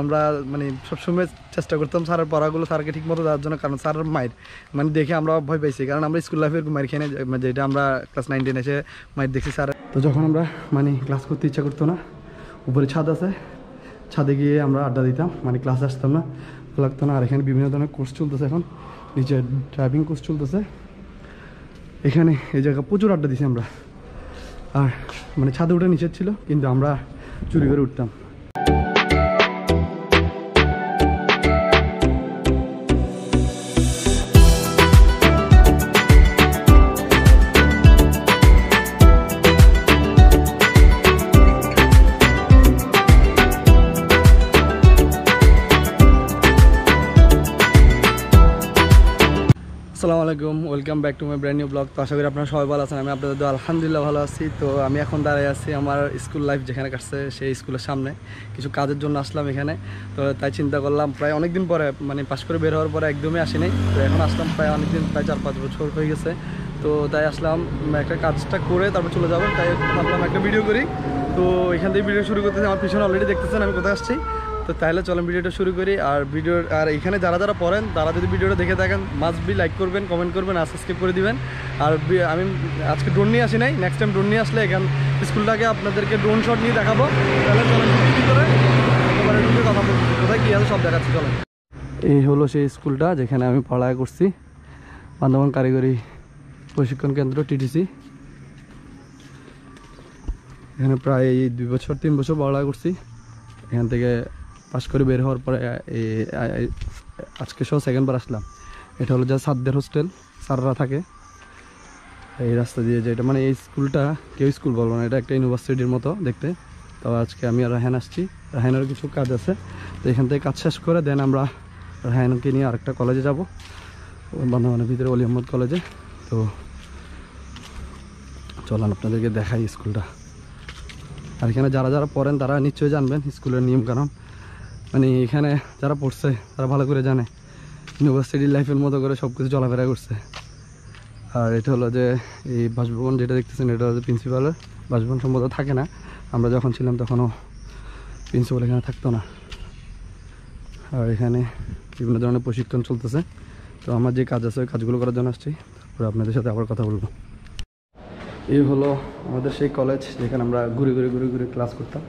আমরা মানে সবসময় চেষ্টা করতাম স্যারের পড়াগুলো স্যারকে ঠিক মতো দেওয়ার জন্য, কারণ স্যারের মায়ের মানে দেখে আমরা ভয় পাইছি, কারণ আমরা স্কুল লাইফে এরকম মায়ের খেয়ে যেটা আমরা ক্লাস 9 10 এসে মায়ের দেখছি স্যার। তো যখন আমরা মানে ক্লাস করতে ইচ্ছা করতো না, উপরে ছাদ আছে, ছাদে গিয়ে আমরা আড্ডা দিতাম, মানে ক্লাসে আসতাম না, লাগতো না। আর এখানে বিভিন্ন ধরনের কোর্স চলতেছে, এখন নিচে ড্রাইভিং কোর্স চলতেছে এখানে। এই জায়গা প্রচুর আড্ডা দিছি আমরা। আর মানে ছাদে উঠে নিচের ছিল, কিন্তু আমরা চুরি করে উঠতাম। আসসালামু আলাইকুম, welcome back to my brand new blog. তো আশা করি আপনারা সবাই ভালো আছেন। আমি আপনাদের তো আলহামদুলিল্লাহ ভালো আছি। তো আমি এখন দাঁড়িয়ে আছি আমার স্কুল লাইফ যেখানে কাটছে সেই স্কুলের সামনে। কিছু কাজের জন্য আসলাম এখানে, তো তাই চিন্তা করলাম প্রায় অনেক দিন পরে, মানে পাশ করে বের হওয়ার পরে একদমই আসিনি, তো এখন আসলাম প্রায় অনেক দিন, প্রায় 4-5 বছর হয়ে গেছে। তো তাই আসলাম একটা কাজটা করে তারপর চলে যাবো, তাই ভাবলাম একটা ভিডিও করি। তো এখান থেকে ভিডিও শুরু করতেছি। আমার পিছনে অলরেডি দেখতেছেন আমি কোথায় আসছি। তো তাহলে চলেন ভিডিওটা শুরু করি। আর এখানে যারা যারা পড়েন তারা যদি ভিডিওটা দেখে থাকেন মাস্ট বি লাইক করবেন, কমেন্ট করবেন, আর সাবস্ক্রাইব করে দিবেন। আর আমি আজকে ড্রোন নিয়ে আসি নাই, নেক্সট টাইম ড্রোন নিয়ে আসলে এখান স্কুলটাকে আপনাদেরকে ড্রোন শট নিয়ে দেখাবো। তাহলে চলেন করে একেবারে কথা বলছি, কোথায় কী আছে সব দেখাচ্ছি। চলেন, এই হলো সেই স্কুলটা যেখানে আমি পড়ালেখা করছি, বান্দরবান কারিগরি প্রশিক্ষণ কেন্দ্র TTC। এখানে প্রায় 2-3 বছর পড়ালেখা করছি। এখান থেকে পাশ করে বের হওয়ার পরে আজকে সহ সেকেন্ডবার আসলাম। এটা হলো যা ছাত্রদের হোস্টেল, স্যাররা থাকে এই রাস্তা দিয়ে। যেটা মানে এই স্কুলটা কেউ স্কুল বলবো না, এটা একটা ইউনিভার্সিটির মতো দেখতে। তো আজকে আমি আর রায়হান আসছি, রায়হানের কিছু কাজ আছে। তো এখান থেকে কাজ শেষ করে দেন আমরা রায়হানকে নিয়ে আরেকটা কলেজে যাবো, বান্দরবানের ভিতরে অলি আহমদ কলেজে। তো চলান আপনাদেরকে দেখাই স্কুলটা। আর এখানে যারা যারা পড়েন তারা নিশ্চয়ই জানবেন স্কুলের নিয়ম কানুন, মানে এখানে যারা পড়ছে তারা ভালো করে জানে ইউনিভার্সিটি লাইফের মতো করে সব কিছু চলাফেরা করছে। আর এটা হলো যে এই বাসভবন যেটা দেখতেছেন, এটা হচ্ছে প্রিন্সিপালের বাসভবন। সম্ভবত থাকে না, আমরা যখন ছিলাম তখনও প্রিন্সিপাল এখানে থাকতো না। আর এখানে বিভিন্ন ধরনের প্রশিক্ষণ চলতেছে। তো আমার যে কাজ আছে ওই কাজগুলো করার জন্য আসছি, তারপরে আপনাদের সাথে আবার কথা বলবো। এই হলো আমাদের সেই কলেজ যেখানে আমরা ঘুরে ঘুরে ক্লাস করতাম।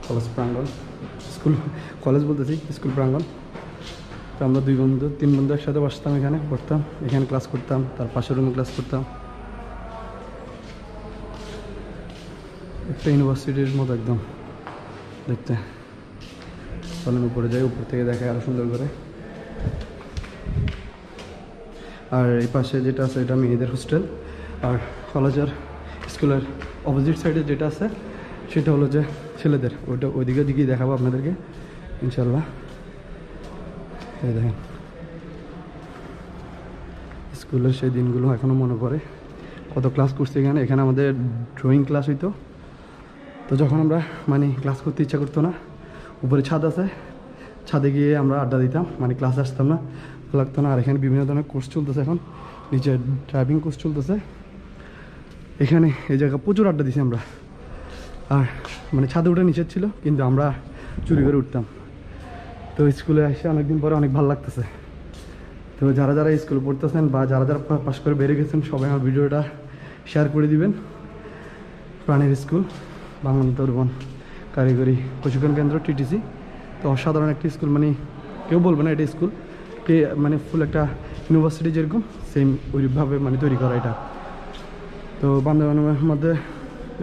কলেজ প্রাঙ্গণ, স্কুল কলেজ বলতেছি, স্কুল প্রাঙ্গণ। তো আমরা 2-3 বন্ধু একসাথে বসতাম, এখানে পড়তাম, এখানে ক্লাস করতাম, তার পাশের রুমে ক্লাস করতাম। একটা ইউনিভার্সিটির মতো একদম দেখতে। চলেন উপরে যাই, উপর থেকে দেখায় আরও সুন্দর করে। আর এই পাশে যেটা আছে এটা মেয়েদের হোস্টেল। আর কলেজের স্কুলের অপোজিট সাইডে যেটা আছে সেটা হলো যে ছেলেদের, ওইটা ওইদিকে দিকেই দেখাবো আপনাদেরকে ইনশাল্লাহ। এই দেখেন স্কুলের সেই দিনগুলো এখনও মনে পড়ে, কত ক্লাস করছি এখানে। এখানে আমাদের ড্রয়িং ক্লাস হইতো। তো যখন আমরা মানে ক্লাস করতে ইচ্ছা করতো না, উপরে ছাদ আছে, ছাদে গিয়ে আমরা আড্ডা দিতাম, মানে ক্লাসে আসতাম না, লাগতো না। আর এখানে বিভিন্ন ধরনের কোর্স চলতেছে, এখন নিচে ড্রাইভিং কোর্স চলতেছে এখানে। এই জায়গা প্রচুর আড্ডা দিছি আমরা। আর মানে ছাদে উঠে নিচের ছিল, কিন্তু আমরা চুরি করে উঠতাম। তো স্কুলে এসে অনেকদিন পরে অনেক ভালো লাগতেছে। তো যারা যারা স্কুলে পড়তেছেন বা যারা যারা পাশ করে বেরিয়ে গেছেন সবাই আমার ভিডিওটা শেয়ার করে দিবেন। প্রাণীর স্কুল, বান্দরবান কারিগরি প্রশিক্ষণ কেন্দ্র TTC। তো অসাধারণ একটা স্কুল, মানে কেউ বলবে না এটা স্কুল, মানে ফুল একটা ইউনিভার্সিটি যেরকম সেম ওইভাবে মানে তৈরি করা এটা। তো বান্দরবানের মধ্যে,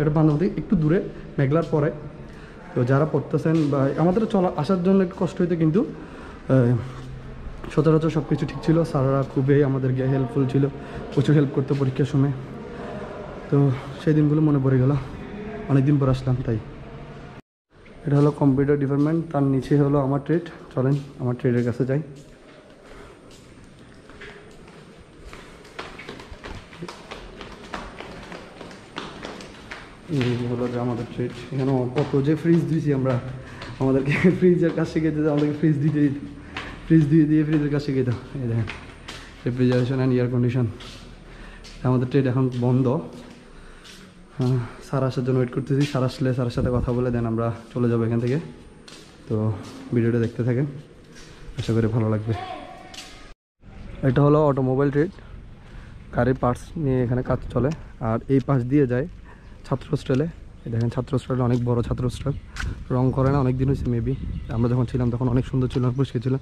এটা বান্দরবান থেকে একটু দূরে, মেঘলার পরে। তো যারা পড়তেছেন বা আমাদের আসার জন্য একটু কষ্ট হইতো, কিন্তু সচরাচর সব কিছু ঠিক ছিল। স্যাররা খুবই আমাদেরকে হেল্পফুল ছিল, প্রচুর হেল্প করতো পরীক্ষার সময়। তো সেই দিনগুলো মনে পড়ে গেল, অনেকদিন পর আসলাম তাই। এটা হলো কম্পিউটার ডিপার্টমেন্ট, তার নিচে হলো আমার ট্রেড। চলেন আমার ট্রেডের কাছে যাই। এই হলো যে আমাদের ট্রেড। এখানে কত যে ফ্রিজ দিয়েছি আমরা, আমাদেরকে ফ্রিজের কাজ শিখেতে, আমাদেরকে ফ্রিজ দিয়ে ফ্রিজের কাজ শিখে দাও। এই দেখেন রেফ্রিজারেশন অ্যান্ড এয়ার কন্ডিশন। আমাদের ট্রেড এখন বন্ধ। স্যার আসার জন্য ওয়েট করতেছি। স্যার আসলে স্যারের সাথে কথা বলে দেন আমরা চলে যাবো এখান থেকে। তো ভিডিওটা দেখতে থাকেন, আশা করি ভালো লাগবে। এটা হলো অটোমোবাইল ট্রেড, গাড়ির পার্টস নিয়ে এখানে কাজ চলে। আর এই পাশ দিয়ে যায় ছাত্র হোস্টেলে। দেখেন ছাত্র হোস্টেল অনেক বড় ছাত্র হোস্টেল, রং করে না অনেক দিন হয়েছে মেবি। আমরা যখন ছিলাম তখন অনেক সুন্দর ছিল, অনেক পরিষ্কার ছিল।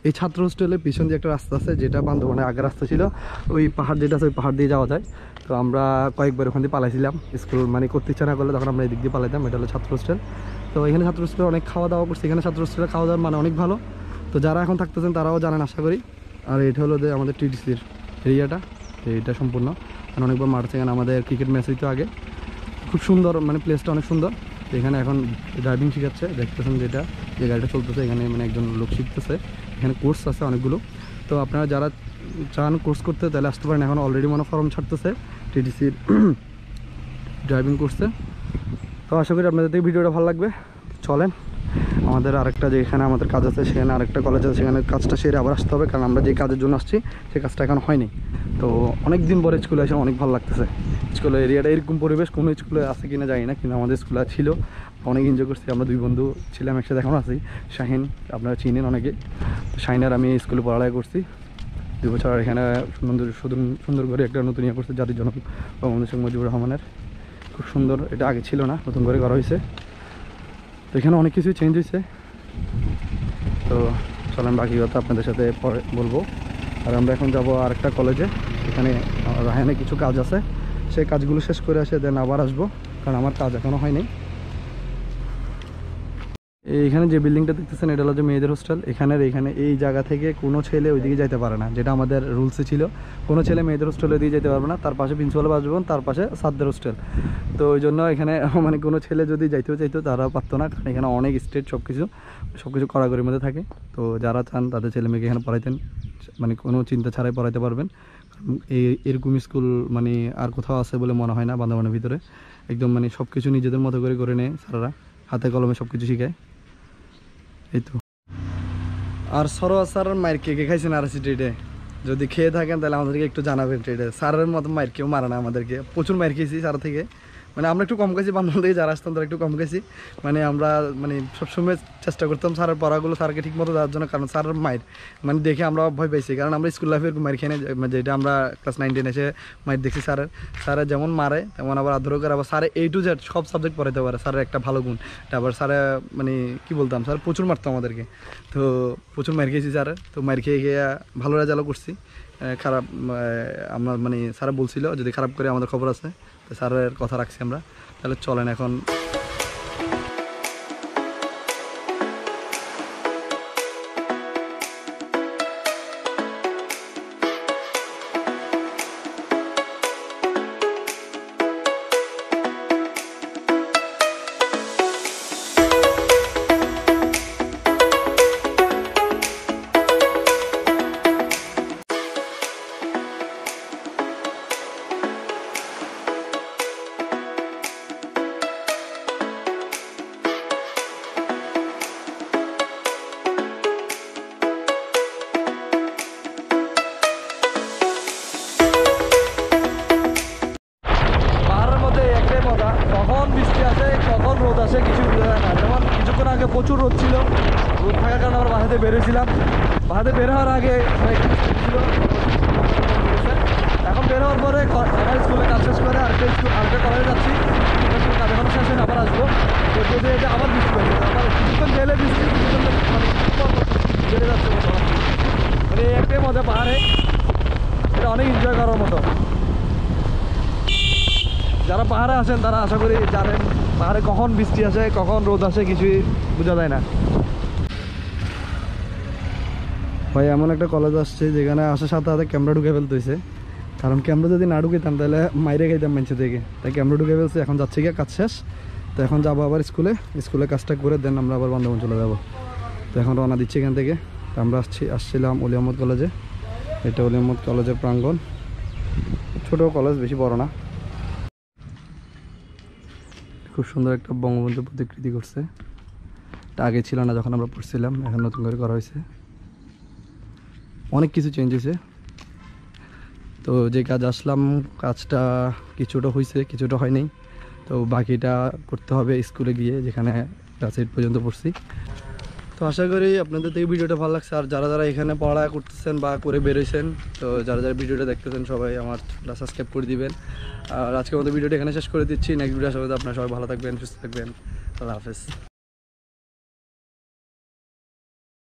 এই ছাত্র হোস্টেলের পিছন দিয়ে একটা রাস্তা আছে, যেটা বান্দরবানের আগের রাস্তা ছিল, ওই পাহাড় যেটা আছে ওই পাহাড় দিয়ে যাওয়া যায়। তো আমরা কয়েকবার ওখান দিয়ে পালাইছিলাম, স্কুল মানে করতে ইচ্ছা না করলে তখন আমরা এই দিক দিয়ে পালাইতাম। এটা হলো ছাত্র হোস্টেল। তো এখানে ছাত্র হোস্টেলে অনেক খাওয়া দাওয়া করছি, এখানে ছাত্র হোস্টেলে খাওয়া দাওয়ার মানে অনেক ভালো। তো যারা এখন থাকতেছেন তারাও জানেন আশা করি। আর এটা হলো যে আমাদের টিটিসির এরিয়াটা, এইটা সম্পূর্ণ কারণ অনেকবার মারছে। এখানে আমাদের ক্রিকেট ম্যাচ হইতো আগে, খুব সুন্দর মানে প্লেসটা অনেক সুন্দর। এখানে এখন ড্রাইভিং শেখাচ্ছে, দেখতেছেন যেটা যে গাড়িটা চলতেছে এখানে মানে একজন লোক শিখতেছে। এখানে কোর্স আছে অনেকগুলো। তো আপনারা যারা চান কোর্স করতে তাহলে আসতে পারেন। এখন অলরেডি মনে ফর্ম ছাড়তেছে টিটিসির ড্রাইভিং কোর্সে। তো আশা করি আপনাদের থেকে ভিডিওটা ভালো লাগবে। চলেন আমাদের আরেকটা যেখানে আমাদের কাজ আছে, সেখানে আরেকটা কলেজ আছে, সেখানে কাজটা সেরে আবার আসতে হবে, কারণ আমরা যে কাজের জন্য আসছি সেই কাজটা এখন হয়নি। তো অনেক দিন পরে স্কুলে এসে অনেক ভালো লাগতেছে। স্কুলের এরিয়াটা এরকম পরিবেশ কোনো স্কুলে আছে কিনা জানি না, কিন্তু আমাদের স্কুলে ছিল, অনেক এনজয় করছি। আমরা দুই বন্ধু ছিলাম একসাথে, এখন আছি। শাহিন আপনারা চিনেন অনেকে, শাহিন আর আমি স্কুলে পড়ালেখা করছি 2 বছর। আর এখানে সুন্দর করে একটা নতুন ইয়ে করছে জাতির জনক বঙ্গবন্ধু শেখ মুজিবুর রহমানের, খুব সুন্দর। এটা আগে ছিল না, নতুন করে করা হয়েছে। তো এখানে অনেক কিছু চেঞ্জ হয়েছে। তো চলেন বাকি কথা আপনাদের সাথে পরে বলবো। আর আমরা এখন যাব আরেকটা কলেজে, এখানে রাহানে কিছু কাজ আছে, সেই কাজগুলো শেষ করে আসে দেন আবার আসবো, কারণ আমার কাজ এখনও হয়নি। এইখানে যে বিল্ডিংটা দেখতেছেন এটা হলো যে মেয়েদের হোস্টেল। এখানে এই জায়গা থেকে কোনো ছেলে ওইদিকে যাইতে পারে না, যেটা আমাদের রুলসে ছিল। কোনো ছেলে মেয়েদের হোস্টেলে দিয়ে যেতে পারবে না। তার পাশে প্রিন্সিপাল বাসভবন, তার পাশে ছাত্রদের হোস্টেল। তো ওই জন্য এখানে মানে কোনো ছেলে যদি যাইতেও চাইতো তারা পারতো না, কারণ এখানে অনেক স্ট্রিক্ট সব কিছু কড়াকড়ির মধ্যে থাকে। তো যারা চান তাদের ছেলে মেয়েকে এখানে পড়াইতেন, মানে কোনো চিন্তা ছাড়াই পড়াইতে পারবেন। এরকম স্কুল মানে আর কোথাও আছে বলে মনে হয় না বান্দরবানের ভিতরে। একদম মানে সব কিছু নিজেদের মতো করে নেয় স্যারেরা, হাতে কলমে সব কিছু শিখায়। এই তো। আর সরোয়ার স্যারের মায়ের কে খাইছেন আর ট্রেডে? যদি খেয়ে থাকেন তাহলে আমাদেরকে একটু জানাবেন। ট্রেডে স্যারের মতো মায়ের কেউ মারে না আমাদেরকে, প্রচুর মায়ের খেয়েছি স্যার থেকে। মানে আমরা একটু কম খাইছি, বান্ধব থেকে যারা আসতাম তারা একটু কম খাইছি। মানে আমরা মানে সবসময় চেষ্টা করতাম স্যারের পড়াগুলো স্যারকে ঠিক মতো দেওয়ার জন্য, কারণ স্যারের মায়ের মানে দেখে আমরা ভয় পাইছি। কারণ আমরা স্কুল লাইফে এরকম মায়ের খেয়ে নেই, যেটা আমরা ক্লাস 9-10 এসে মায়ের দেখছি স্যারের যেমন মারে তেমন আবার আদরও করে। আবার স্যারে A to Z সব সাবজেক্ট পড়াইতে পারে, স্যারের একটা ভালো গুণ। তারপর স্যারে মানে কি বলতাম, স্যার প্রচুর মারতো আমাদেরকে। তো প্রচুর মায়ের খেয়েছি স্যারের। তো মায়ের খেয়ে ভালো রেজাল্টও করছি। খারাপ আমরা মানে স্যারা বলছিল যদি খারাপ করে আমাদের খবর আছে, তো স্যারের কথা রাখছি আমরা। তাহলে চলেন এখন প্রচুর রোদ ছিল। রোদ থাকার কারণে আমরা বাসাতে বেরোছিলাম। বাসাতে বের হওয়ার আগে ছিল, এখন বের হওয়ার পরে স্কুলে কাজ শেষ করে আরেকটা কলেজে যাচ্ছি। কাজ এখনো শেষ হয়ে আবার আসবো। তো যদি এটা আবার বৃষ্টি পাই, আবার কিছুক্ষণ গেলে বৃষ্টি বেড়ে যাচ্ছে। মানে একটাই মজা পাহাড়ে, এটা অনেক এনজয় করার মতো। যারা পাহাড়ে আসেন তারা আশা করি জানেন পাহাড়ে কখন বৃষ্টি আসে কখন রোদ আসে কিছুই বোঝা যায় না। ভাই এমন একটা কলেজ আসছে যেখানে আসার সাথে সাথে ক্যামেরা ঢুকে ফেলতে হয়েছে, কারণ ক্যামেরা যদি না ঢুকেতাম তাহলে মাইরে খাইতাম মানুষ থেকে। তাই ক্যামেরা ঢুকে ফেলছে। এখন যাচ্ছে গিয়ে কাজ শেষ। তো এখন যাবো আবার স্কুলে কাজটা করে দেন আমরা আবার বান্দরবান চলে যাবো। তো এখন রওনা দিচ্ছি এখান থেকে। তো আমরা আসছিলাম অলি আহমদ কলেজে। এটা অলি আহমদ কলেজের প্রাঙ্গণ, ছোট কলেজ, বেশি বড় না। খুব সুন্দর একটা বঙ্গবন্ধু প্রতিকৃতি করছে, এটা আগে ছিল না যখন আমরা পড়ছিলাম, এখন নতুন করে করা হয়েছে। অনেক কিছু চেঞ্জ হয়েছে। তো যে কাজ আসলাম কাজটা কিছুটা হয়েছে কিছুটা হয়নি। তো বাকিটা করতে হবে স্কুলে গিয়ে, যেখানে ক্লাস 8 পর্যন্ত পড়ছি। তো আশা করি আপনাদের থেকে ভিডিওটা ভালো লাগছে। আর যারা যারা এখানে পড়ালেখা করতেছেন বা করে বেরোইছেন, তো যারা যারা ভিডিওটা দেখতেছেন সবাই আমার সাবস্ক্রাইব করে দিবেন। আর আজকে আমাদের ভিডিওটা এখানে শেষ করে দিচ্ছি। নেক্সট ভিডিও আসলে আপনারা সবাই ভালো থাকবেন, সুস্থ থাকবেন। আল্লাহ হাফেজ।